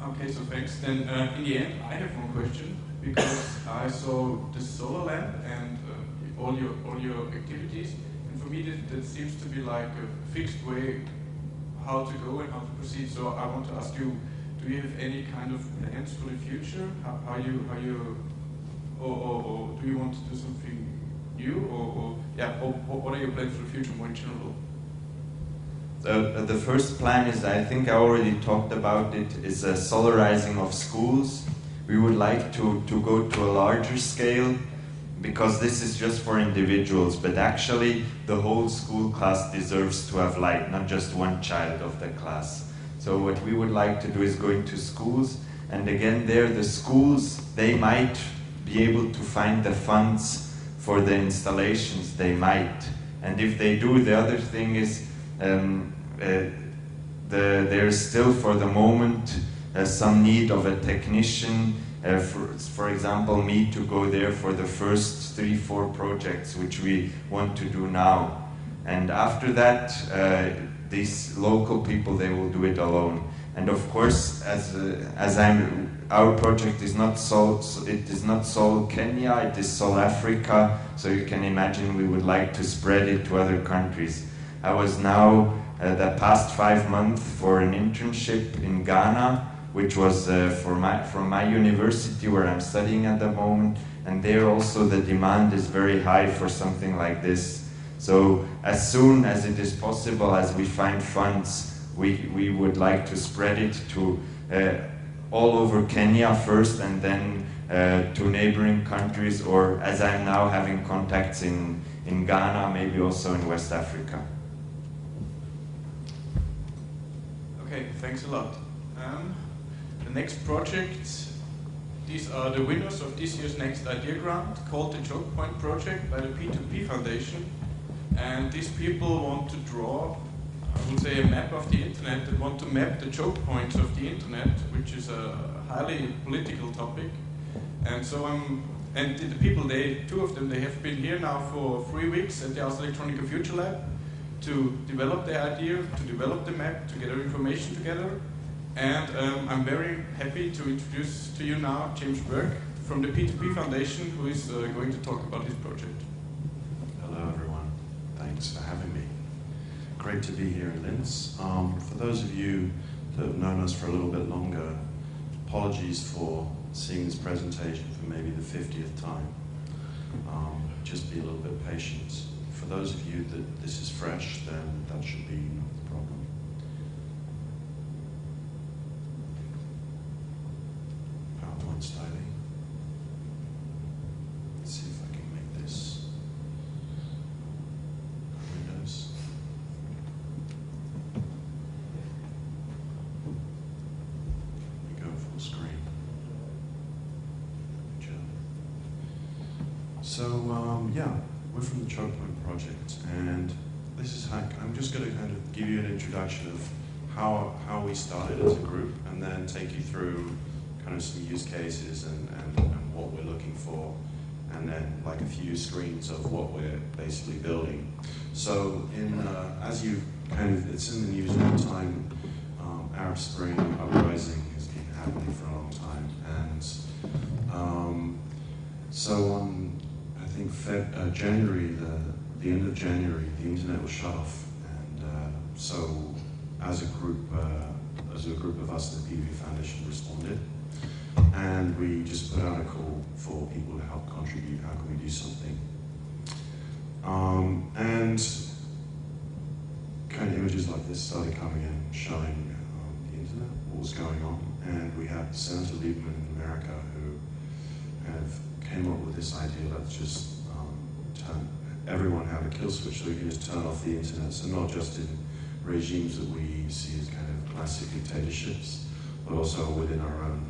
Okay, so thanks. Then in the end, I have one question because I saw the solar lamp and all your activities, and for me that seems to be like a fixed way how to go and how to proceed. So I want to ask you, do you have any kind of plans for the future? How you or do you want to do something new or what are your plans for the future more in general? The first plan is, I think I already talked about it, is a solarizing of schools. We would like to go to a larger scale, because this is just for individuals, but actually the whole school class deserves to have light, not just one child of the class. So what we would like to do is go into schools, and again there the schools, they might be able to find the funds for the installations, they might. And if they do, the other thing is there's still for the moment some need of a technician, for example me, to go there for the first 3-4 projects which we want to do now. And after that, these local people, they will do it alone. And of course, our project is not Seoul Kenya, it is Seoul Africa, so you can imagine we would like to spread it to other countries. I was now the past 5 months for an internship in Ghana, which was from my university where I'm studying at the moment, and there also the demand is very high for something like this. So as soon as it is possible, as we find funds, we would like to spread it to all over Kenya first, and then to neighboring countries, or as I'm now having contacts in Ghana, maybe also in West Africa. Okay, thanks a lot. The next project, these are the winners of this year's Next Idea Grant, called the Choke Point Project by the P2P Foundation. And these people want to draw, I would say, a map of the internet. They want to map the choke points of the internet, which is a highly political topic. And so and the people, two of them, they have been here now for 3 weeks at the Ars Electronica Future Lab to develop the idea, to develop the map, to gather information together. And I'm very happy to introduce to you now James Berg from the P2P Foundation, who is going to talk about his project. Hello everyone, thanks for having me. Great to be here in Linz. For those of you that have known us for a little bit longer, apologies for seeing this presentation for maybe the 50th time. Just be a little bit patient. For those of you that this is fresh, then that should be not the problem. PowerPoint styling. Let's see if I can make this. Windows. We go full screen. Good job. So, yeah. We're from the Choke Point Project, and this is how I'm just going to kind of give you an introduction of how we started as a group, and then take you through kind of some use cases and what we're looking for, and then like a few screens of what we're basically building. So as you kind of, it's in the news all the time, Arab Spring uprising has been happening for a long time, and so on I think January, the end of January, the internet was shut off, and so as a group of us, the PV Foundation responded, and we just put out a call for people to help contribute. How can we do something? And kind of images like this started coming in, showing the internet, what was going on, and we had Senator Lieberman in America who kind of came up with this idea, let's just everyone have a kill switch so we can just turn off the internet. So not just in regimes that we see as kind of classic dictatorships, but also within our own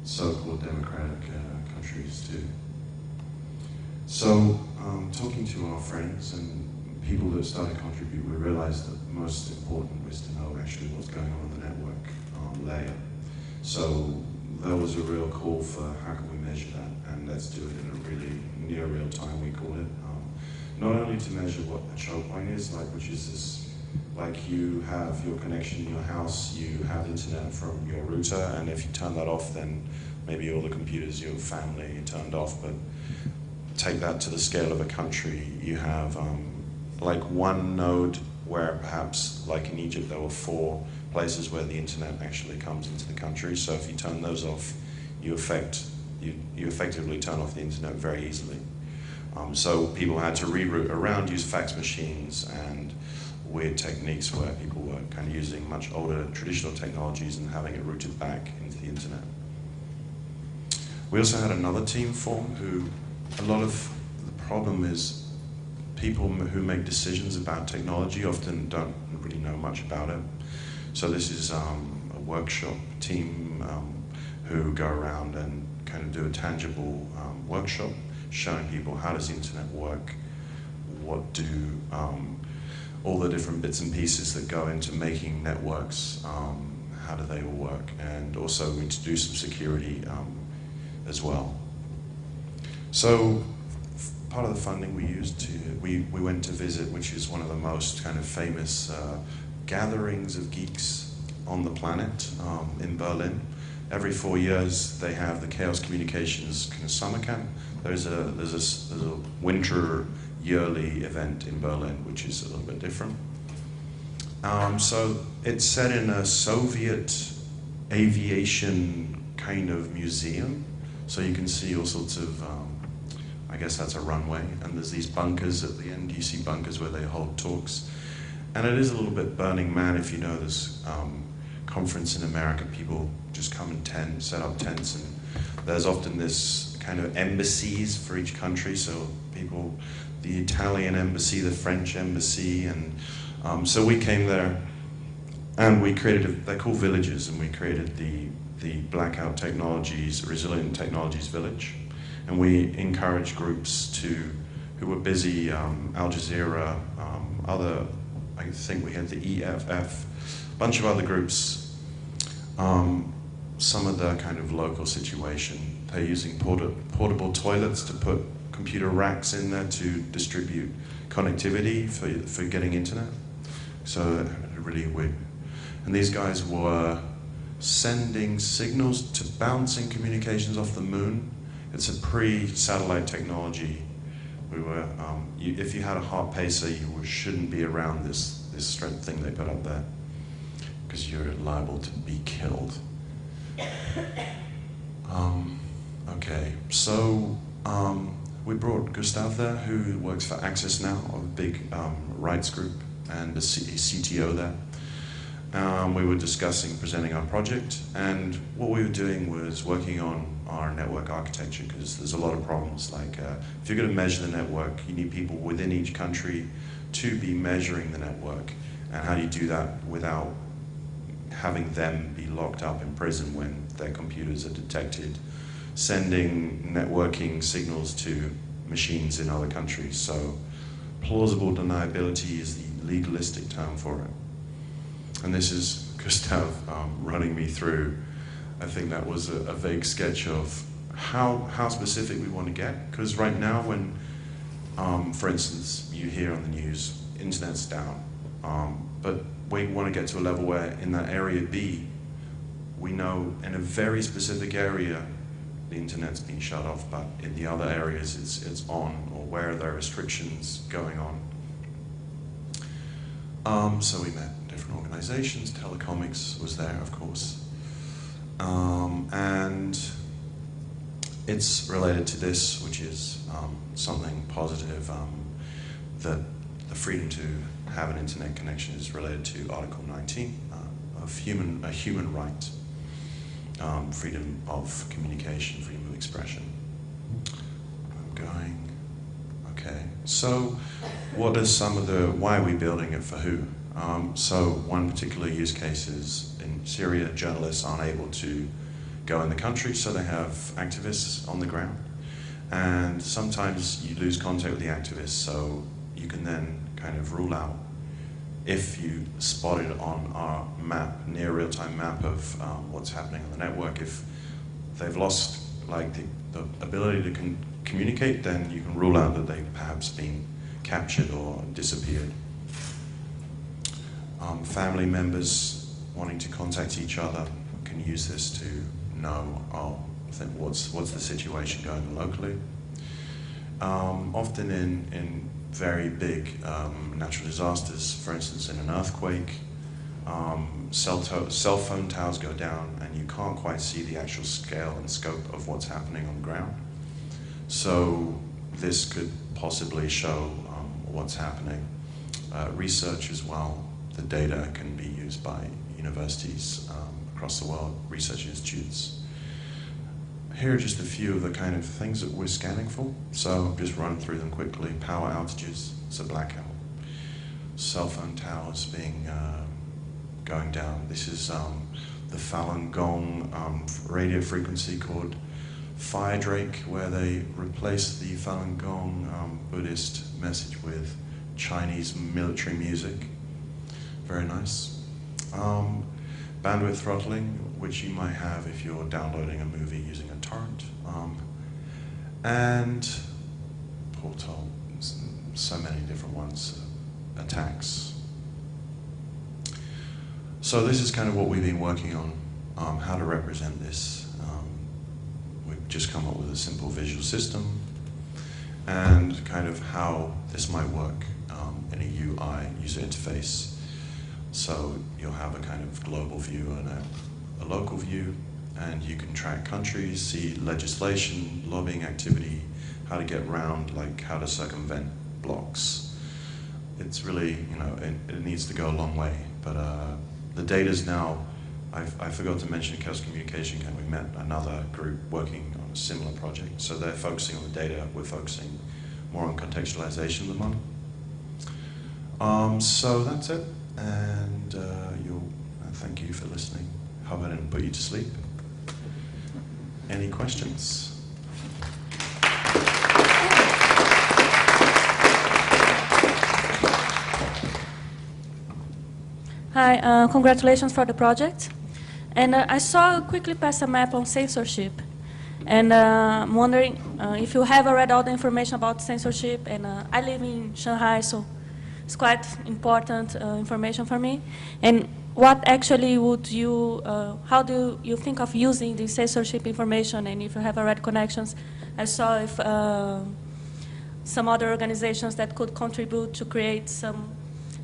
so-called democratic countries too. So talking to our friends and people that started to contribute, we realized that the most important was to know actually what's going on the network layer. So there was a real call for how can we measure that, and let's do it in a really near real time, we call it. Not only to measure what a choke point is, like, which is this Like you have your connection in your house, you have internet from your router, and if you turn that off, then maybe all the computers, your family turned off. But take that to the scale of a country, you have like one node where perhaps, like in Egypt, there were 4 places where the internet actually comes into the country. So if you turn those off, you effectively turn off the internet very easily. So people had to reroute around, use fax machines and weird techniques where people were kind of using much older traditional technologies and having it routed back into the internet. We also had another team form who, a lot of the problem is people who make decisions about technology often don't really know much about it. So this is a workshop team who go around and kind of do a tangible workshop showing people how does the internet work, what do all the different bits and pieces that go into making networks, how do they all work, and also we to do some security as well. So part of the funding we used we went to visit, which is one of the most kind of famous gatherings of geeks on the planet in Berlin. Every 4 years they have the Chaos Communications kind of summer camp. There's a winter yearly event in Berlin, which is a little bit different. So it's set in a Soviet aviation kind of museum. So you can see all sorts of, I guess that's a runway, and there's these bunkers at the end. You see bunkers where they hold talks. And it is a little bit Burning Man. If you know this conference in America, people just come in set up tents, and there's often this kind of embassies for each country. So people, the Italian embassy, the French embassy, and so we came there, and we created, they're called villages, and we created the Blackout Technologies, Resilient Technologies Village, and we encouraged groups who were busy, Al Jazeera, I think we had the EFF, a bunch of other groups, some of the kind of local situation. They're using portable toilets to put computer racks in there to distribute connectivity for getting internet. So really weird. And these guys were sending signals to bouncing communications off the moon. It's a pre-satellite technology. We were, if you had a heart pacer, you shouldn't be around this strength thing they put up there, because you're liable to be killed. Okay, so we brought Gustav there, who works for Access Now, a big rights group, and the CTO there. We were discussing, presenting our project, and what we were doing was working on our network architecture, because there's a lot of problems. Like, if you're going to measure the network, you need people within each country to be measuring the network. And how do you do that without having them be locked up in prison when their computers are detected sending networking signals to machines in other countries? So plausible deniability is the legalistic term for it. And this is Gustav running me through, I think that was a vague sketch of how specific we want to get. Because right now when, for instance, you hear on the news, internet's down, but we want to get to a level where in that area B, we know in a very specific area, the internet's been shut off, but in the other areas it's on, or where there are restrictions going on. So we met different organizations, Telecomics was there, of course. And it's related to this, which is something positive, that the freedom to have an internet connection is related to Article 19 of a human right, freedom of communication, freedom of expression. I'm going, okay. So what are some of why are we building it for who? So one particular use case is in Syria, journalists aren't able to go in the country, so they have activists on the ground. And sometimes you lose contact with the activists, so you can then kind of rule out, if you spot it on our map, near real-time map of what's happening on the network, if they've lost like the ability to communicate, then you can rule out that they've perhaps been captured or disappeared. family members wanting to contact each other can use this to know, oh, I think what's the situation going on locally. Often in very big natural disasters, for instance in an earthquake, cell phone towers go down and you can't quite see the actual scale and scope of what's happening on the ground. So this could possibly show what's happening. Research as well, the data can be used by universities across the world, research institutes. Here are just a few of the kind of things that we're scanning for. So just run through them quickly. Power outages, it's a blackout. Cell phone towers going down. This is the Falun Gong radio frequency called Fire Drake, where they replaced the Falun Gong Buddhist message with Chinese military music. Very nice. Bandwidth throttling, which you might have if you're downloading a movie using a torrent. And portal, so many different ones, attacks. So this is kind of what we've been working on, how to represent this. We've just come up with a simple visual system and kind of how this might work in a UI, user interface. So you'll have a kind of global view and a local view, and you can track countries, see legislation, lobbying activity, how to get around, like how to circumvent blocks. It's really, it needs to go a long way, but the data's now, I forgot to mention Chaos Communication Camp. We met another group working on a similar project. So they're focusing on the data, we're focusing more on contextualization of the model. So that's it, and thank you for listening. Hope I didn't put you to sleep. Any questions? Hi, congratulations for the project. And I saw quickly pass a map on censorship. And I'm wondering if you have already all the information about censorship. And I live in Shanghai, so it's quite important information for me. And what actually would you, how do you think of using the censorship information, and if you have already connections? I saw if some other organizations that could contribute to create some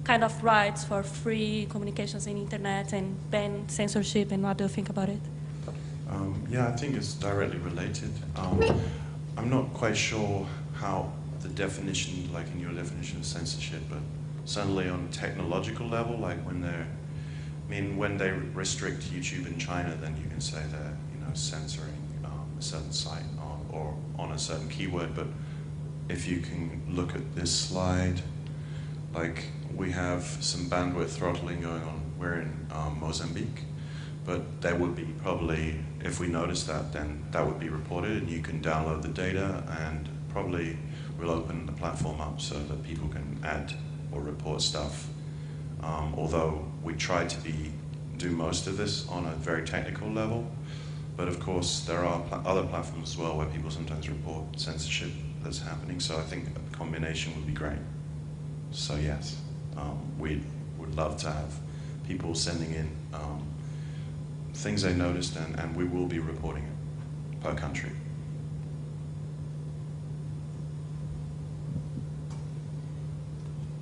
kind of rights for free communications in internet and ban censorship, and what do you think about it? Yeah, I think it's directly related. I'm not quite sure how the definition, like in your definition of censorship, but certainly on a technological level, like when they restrict YouTube in China, then you can say they're censoring a certain site or on a certain keyword. But if you can look at this slide, like we have some bandwidth throttling going on. We're in Mozambique, but there would be probably, if we notice that, then that would be reported, and you can download the data, and probably we'll open the platform up so that people can add or report stuff. Although we try to do most of this on a very technical level, but of course there are other platforms as well where people sometimes report censorship that's happening, so I think a combination would be great. So yes, we would love to have people sending in things they noticed, and we will be reporting it per country.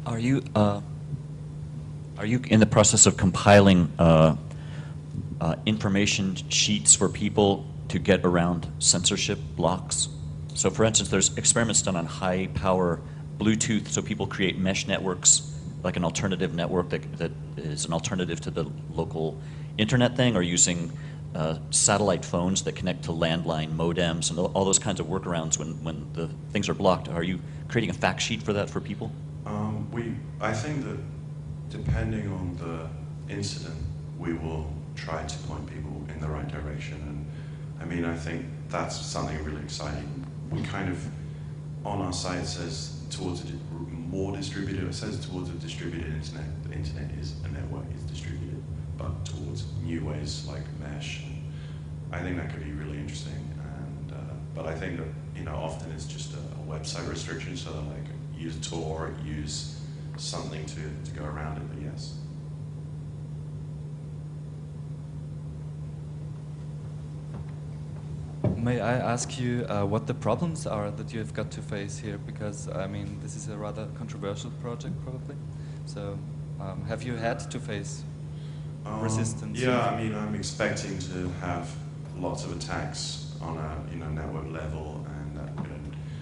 Are you in the process of compiling information sheets for people to get around censorship blocks? So for instance, there's experiments done on high power Bluetooth, so people create mesh networks, like an alternative network that is an alternative to the local internet thing, or using satellite phones that connect to landline modems and all those kinds of workarounds when the things are blocked. Are you creating a fact sheet for that for people? I think that depending on the incident, we will try to point people in the right direction. And I mean, I think that's something really exciting. We kind of, on our site, says towards a more distributed, it says towards a distributed internet. The internet is a network, is distributed, but towards new ways like mesh. I think that could be really interesting. And but I think that often it's just a website restriction, so that like use Tor, use something to go around it. But yes. may I ask you what the problems are that you have got to face here? Because, I mean, this is a rather controversial project, probably. So, have you had to face resistance? Yeah, I mean, I'm expecting to have lots of attacks on a network level, and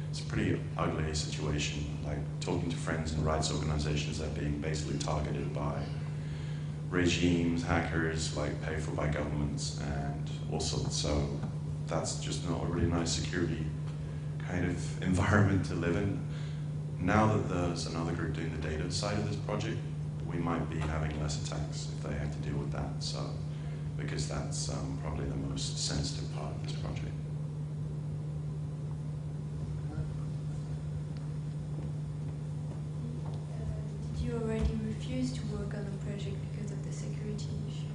it's a pretty ugly situation. Like talking to friends in rights organizations, they're being basically targeted by regimes, hackers, like paid for by governments, and all sorts. So that's just not a really nice security kind of environment to live in. Now that there's another group doing the data side of this project, we might be having less attacks if they have to deal with that. So, because that's probably the most sensitive part of this project. Did you already refuse to work on a project because of the security issue?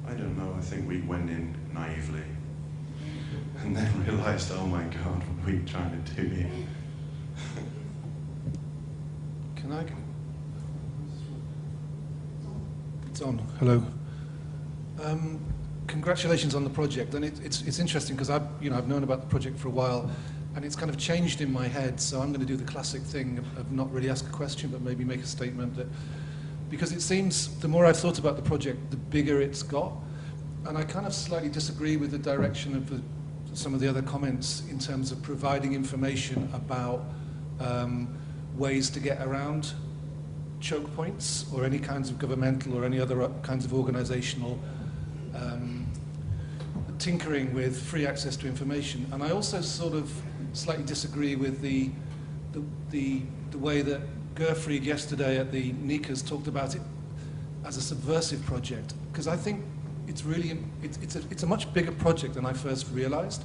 I don't know. I think we went in naively and then realized, oh my God, what are we trying to do here? Can I? It's on. Hello. Congratulations on the project, and it's interesting because I've known about the project for a while, and it's kind of changed in my head. So I'm going to do the classic thing of not really ask a question, but maybe make a statement that, because it seems the more I've thought about the project, the bigger it's got, and I kind of slightly disagree with the direction of some of the other comments in terms of providing information about ways to get around choke points or any kinds of governmental or any other kinds of organizational tinkering with free access to information. And I also sort of slightly disagree with the way that Gerfried yesterday at the NICAs talked about it as a subversive project, because I think it's really it's a much bigger project than I first realized,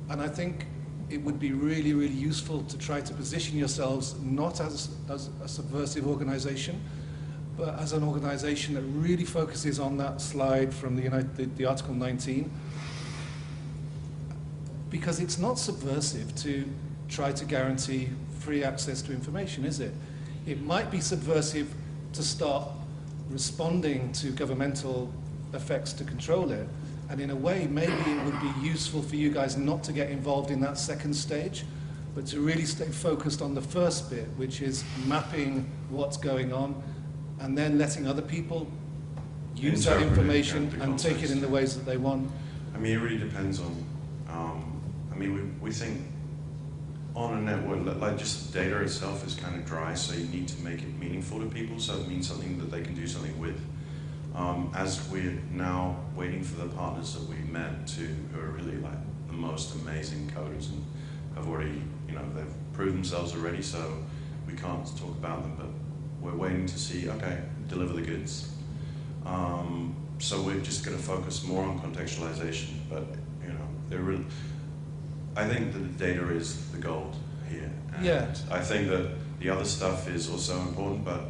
and I think it would be really, really useful to try to position yourselves not as a subversive organization, but as an organization that really focuses on that slide from the Article 19, because it's not subversive to try to guarantee free access to information, is it? It might be subversive to start responding to governmental effects to control it, and in a way maybe it would be useful for you guys not to get involved in that second stage, but to really stay focused on the first bit, which is mapping what's going on and then letting other people use that information and take it in the ways that they want. I mean, it really depends on, I mean, we think on a network, like just data itself is kind of dry, so you need to make it meaningful to people, so it means something that they can do something with. As we're now waiting for the partners that we met who are really like the most amazing coders and have already, they've proved themselves already, so we can't talk about them, but we're waiting to see, okay, deliver the goods. So we're just going to focus more on contextualization, but I think that the data is the gold here. And yeah. I think that the other stuff is also important, but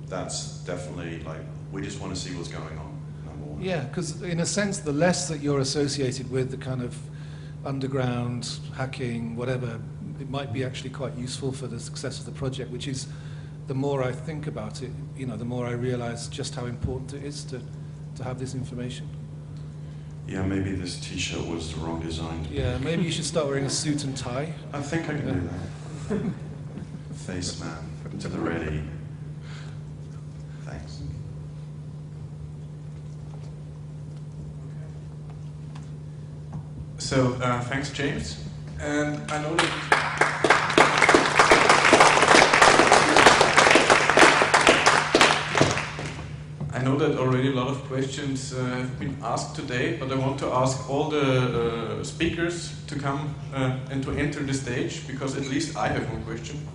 that's definitely like, we just want to see what's going on, number one. Yeah, because in a sense, the less that you're associated with the kind of underground hacking, whatever, it might be actually quite useful for the success of the project, which is, the more I think about it, the more I realize just how important it is to have this information. Yeah, maybe this t-shirt was the wrong design. Yeah, maybe you should start wearing a suit and tie. I think I can do that. Face man, to the ready. Thanks. So, thanks, James. And I know that already a lot of questions have been asked today, but I want to ask all the speakers to come and to enter the stage, because at least I have one question.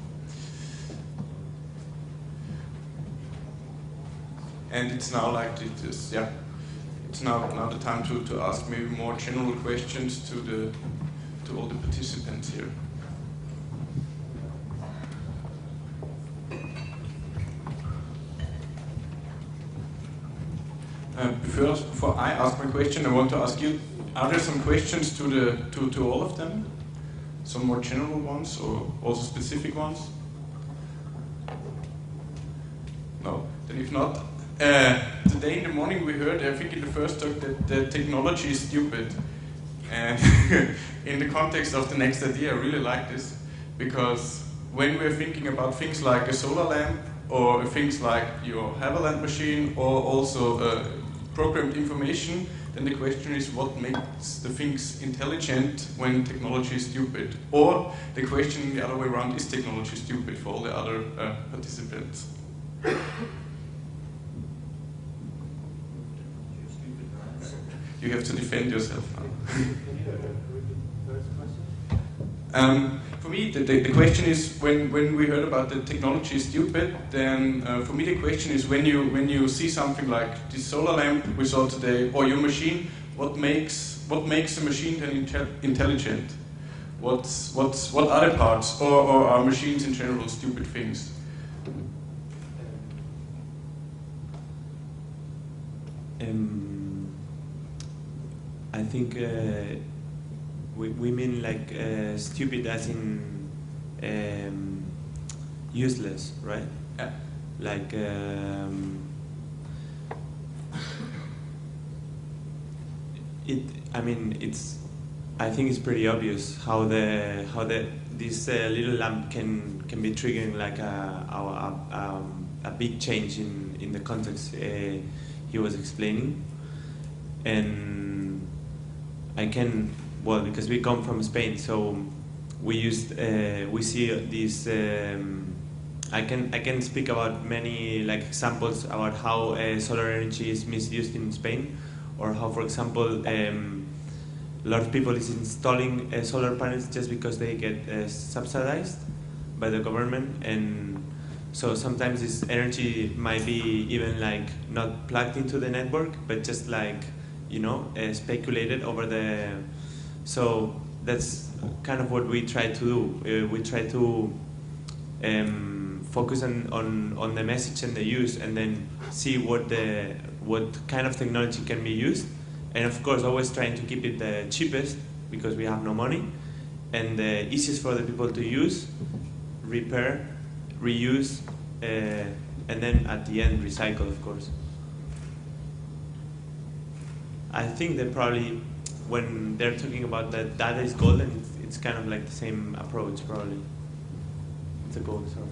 And it's now like this, yeah. It's now the time to ask maybe more general questions to all the participants here. Before I ask my question, I want to ask you: are there some questions to all of them? Some more general ones, or also specific ones? No. Then if not, Today in the morning we heard, I think in the first talk, that the technology is stupid. And in the context of the next idea, I really like this, because when we're thinking about things like a solar lamp, or things like your Haverland machine, or also programmed information, then the question is what makes the things intelligent when technology is stupid? Or the question the other way around, is technology stupid for all the other participants? You have to defend yourself now. For me, the question is, when we heard about the technology is stupid, then for me the question is, when you see something like this solar lamp we saw today, or your machine, what makes a machine then intelligent? What other parts, or are machines in general stupid things? I think we mean like stupid as in useless, right? Yeah. Like I mean, I think it's pretty obvious how this little lamp can be triggering like a big change in the context he was explaining. And I can, well, because we come from Spain, so we see these. I can speak about many like examples about how solar energy is misused in Spain, or how, for example, a lot of people is installing solar panels just because they get subsidized by the government, and so sometimes this energy might be even like not plugged into the network, but just like, you know, speculated over the. So that's kind of what we try to do. We try to focus on the message and the use, and then see what kind of technology can be used, and of course always trying to keep it the cheapest because we have no money, and the easiest for the people to use, repair, reuse, and then at the end recycle, of course. I think that probably when they're talking about that data is golden, it's kind of like the same approach, probably. It's a gold source.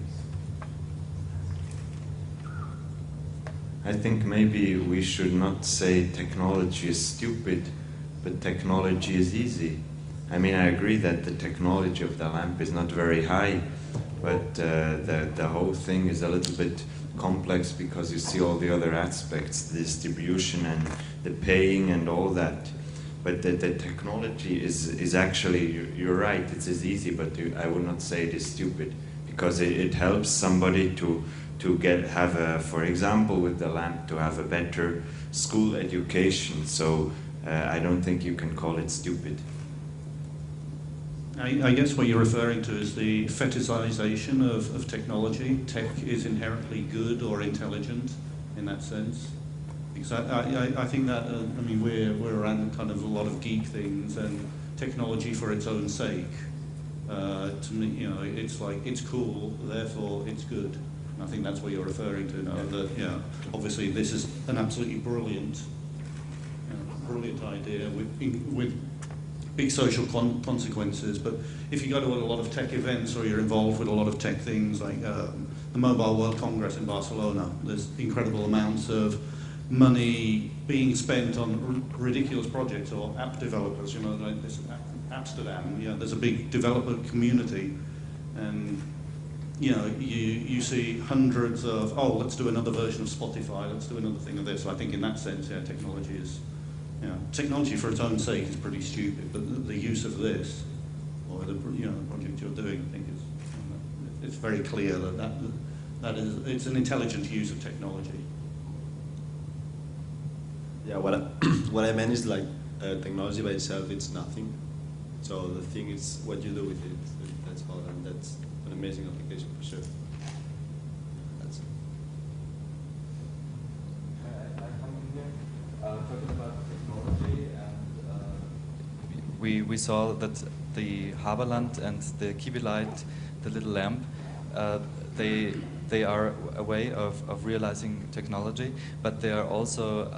I think maybe we should not say technology is stupid, but technology is easy. I mean, I agree that the technology of the lamp is not very high, but the whole thing is a little bit complex because you see all the other aspects, the distribution and the paying and all that. But the technology is actually, you're right, it's easy, but I would not say it is stupid, because it helps somebody to have a, for example, with the lamp, to have a better school education. So I don't think you can call it stupid. I guess what you're referring to is the fetishization of technology. Tech is inherently good or intelligent in that sense. Because I think that, I mean, we're around kind of a lot of geek things, and technology for its own sake. To me, you know, it's like, it's cool, therefore it's good. And I think that's what you're referring to now. That, yeah, obviously this is an absolutely brilliant idea with big social consequences, but if you go to a lot of tech events, or you're involved with a lot of tech things like the Mobile World Congress in Barcelona, there's incredible amounts of money being spent on ridiculous projects, or app developers, you know, like this Amsterdam, you know, there's a big developer community, and you know, you see hundreds of, oh, let's do another version of Spotify, let's do another thing of this. I think in that sense, yeah, technology is, you know, technology for its own sake is pretty stupid, but the use of this, or the, you know, the project you're doing, I think is, it's very clear that is, it's an intelligent use of technology. Yeah, what I meant is like technology by itself, it's nothing. So the thing is what you do with it. That's all, and that's an amazing application for sure. That's it. I come in here talking about technology, and we saw that the Haberland and the Kiwi light, the little lamp, they are a way of realizing technology, but they are also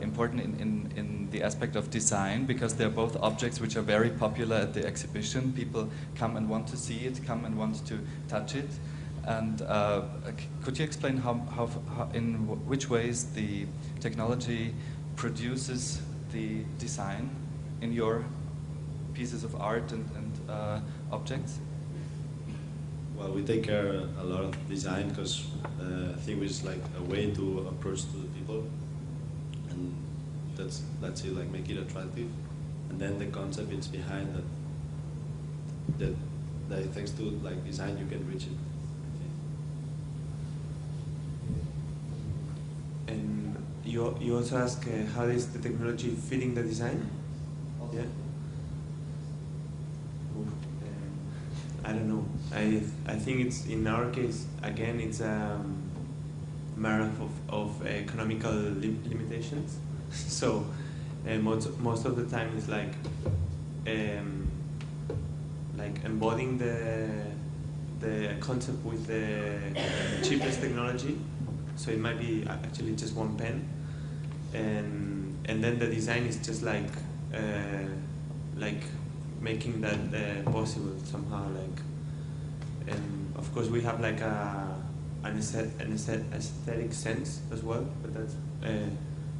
important in the aspect of design, because they're both objects which are very popular at the exhibition. People come and want to see it, come and want to touch it. And could you explain in which ways the technology produces the design in your pieces of art and objects? Well, we take care a lot of design because I think it's like a way to approach to the people, and that's it. Like make it attractive, and then the concept is behind that. That thanks to like design you can reach it. And you also ask how is the technology fitting the design? Also. Yeah. I don't know. I think it's in our case again it's a matter of economical limitations. So most of the time it's like embodying the concept with the cheapest technology. So it might be actually just one pen, and then the design is just like making that possible somehow. And of course we have like an aesthetic sense as well, but that's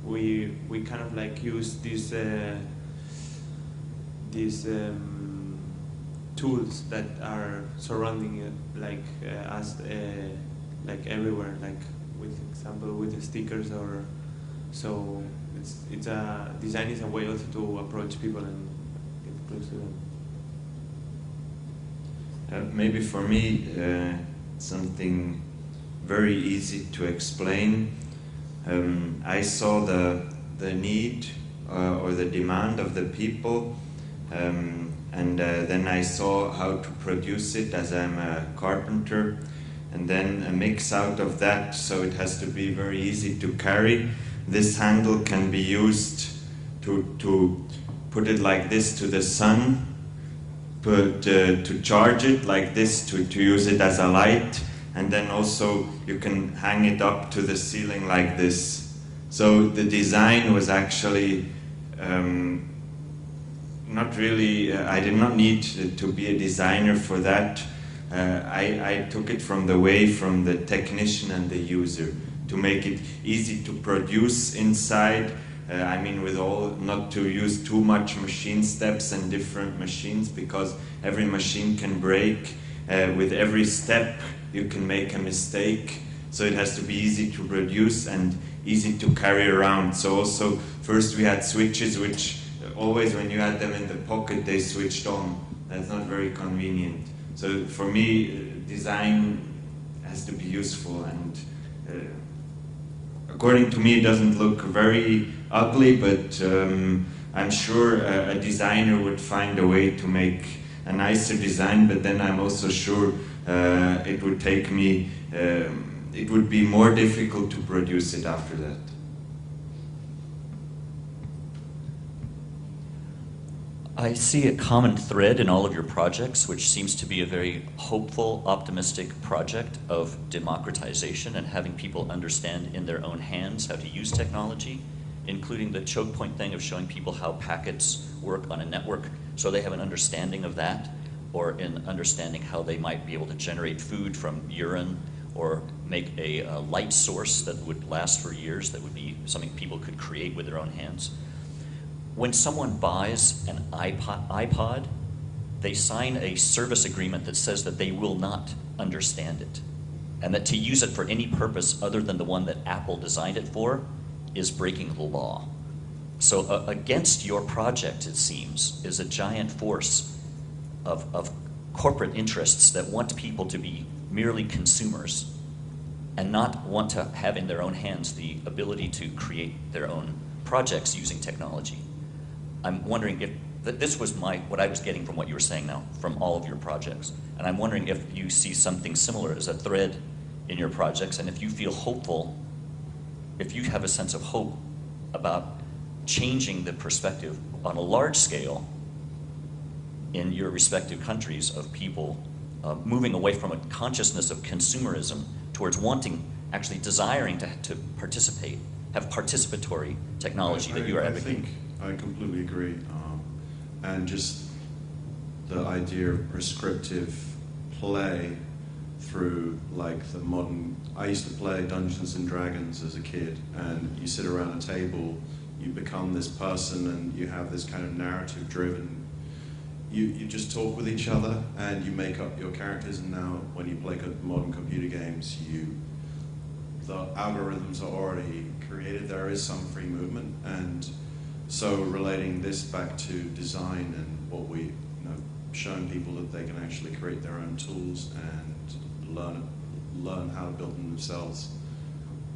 we kind of like use these tools that are surrounding us like everywhere, like with example with the stickers, or so it's a design is a way also to approach people and get close to them. Maybe for me, something very easy to explain. I saw the need or the demand of the people, and then I saw how to produce it, as I'm a carpenter, and then a mix out of that, so it has to be very easy to carry. This handle can be used to put it like this to the sun, to charge it like this, to use it as a light, and then also you can hang it up to the ceiling like this. So the design was actually not really, I did not need to be a designer for that. I took it from the technician and the user, to make it easy to produce inside. I mean, not to use too much machine steps and different machines, because every machine can break. With every step you can make a mistake, so it has to be easy to produce and easy to carry around. So also first we had switches which always when you had them in the pocket they switched on. That's not very convenient. So for me, design has to be useful, and according to me it doesn't look very ugly, but I'm sure a designer would find a way to make a nicer design, but then I'm also sure it would take me, it would be more difficult to produce it after that. I see a common thread in all of your projects, which seems to be a very hopeful, optimistic project of democratization and having people understand in their own hands how to use technology, including the choke point thing of showing people how packets work on a network so they have an understanding of that, or in understanding how they might be able to generate food from urine, or make a light source that would last for years, that would be something people could create with their own hands. When someone buys an iPod, they sign a service agreement that says that they will not understand it, and that to use it for any purpose other than the one that Apple designed it for is breaking the law. So against your project, it seems, is a giant force of corporate interests that want people to be merely consumers and not want to have in their own hands the ability to create their own projects using technology. I'm wondering if this was what I was getting from what you were saying now, from all of your projects. And I'm wondering if you see something similar as a thread in your projects, and if you feel hopeful, if you have a sense of hope about changing the perspective on a large scale in your respective countries of people moving away from a consciousness of consumerism towards wanting, actually desiring to participate, have participatory technology that you are advocating. I completely agree. And just the idea of prescriptive play through like the modern, I used to play Dungeons and Dragons as a kid, and you sit around a table, you become this person, and you have this kind of narrative driven, you just talk with each other and you make up your characters. And now when you play modern computer games, the algorithms are already created, there is some free movement. And so relating this back to design and what we, showing people that they can actually create their own tools and learn how to build them themselves.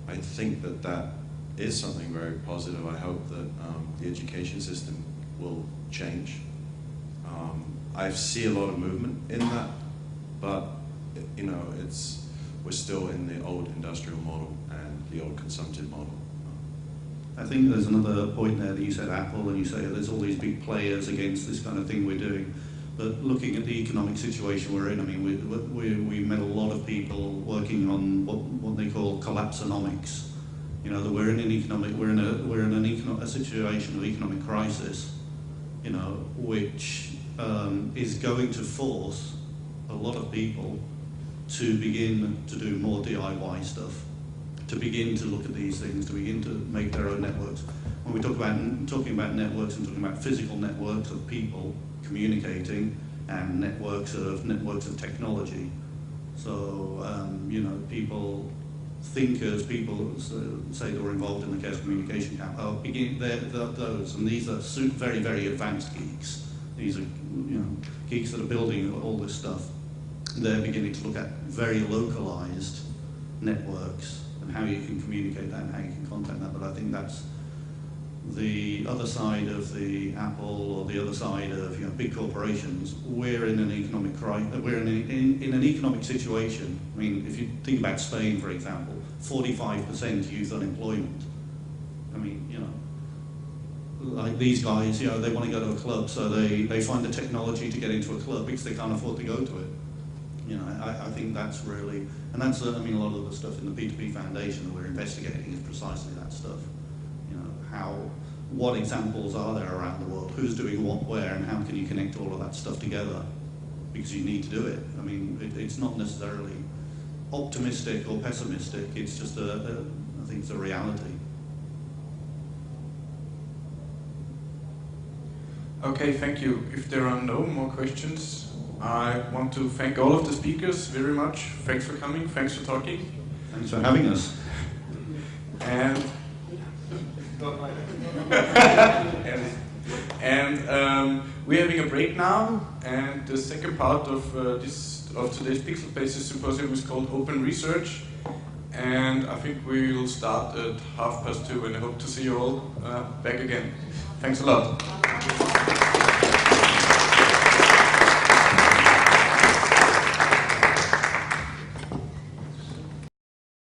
I think that is something very positive. I hope that the education system will change. I see a lot of movement in that, but we're still in the old industrial model and the old consumptive model. I think there's another point there that you said Apple, and you say there's all these big players against this kind of thing we're doing. But looking at the economic situation we're in, I mean, we met a lot of people working on what they call collapsonomics. That we're in a situation of economic crisis, which is going to force a lot of people to begin to do more DIY stuff, to begin to look at these things, to begin to make their own networks. When we talking about networks and talking about physical networks of people communicating and networks of technology. So people, thinkers, people say that were involved in the chaos communication camp those, and these are very, very advanced geeks. These are geeks that are building all this stuff. They're beginning to look at very localized networks and how you can communicate that and how you can contact that. But I think that's the other side of the Apple or the other side of big corporations. We're in an economic crisis. We're in an economic situation. I mean, if you think about Spain, for example, 45% youth unemployment. I mean, like these guys, they want to go to a club, so they find the technology to get into a club because they can't afford to go to it. I think that's really, and that's a lot of the stuff in the P2P Foundation that we're investigating is precisely that stuff. What examples are there around the world? Who's doing what where, and how can you connect all of that stuff together? Because you need to do it. I mean, it's not necessarily optimistic or pessimistic. It's just I think it's a reality. Okay, thank you. If there are no more questions, I want to thank all of the speakers very much. Thanks for coming. Thanks for talking. Thanks for having us. And we're having a break now, and the second part of today's Pixelspaces symposium is called Open Research, and I think we'll start at 2:30, and I hope to see you all back again. Thanks a lot.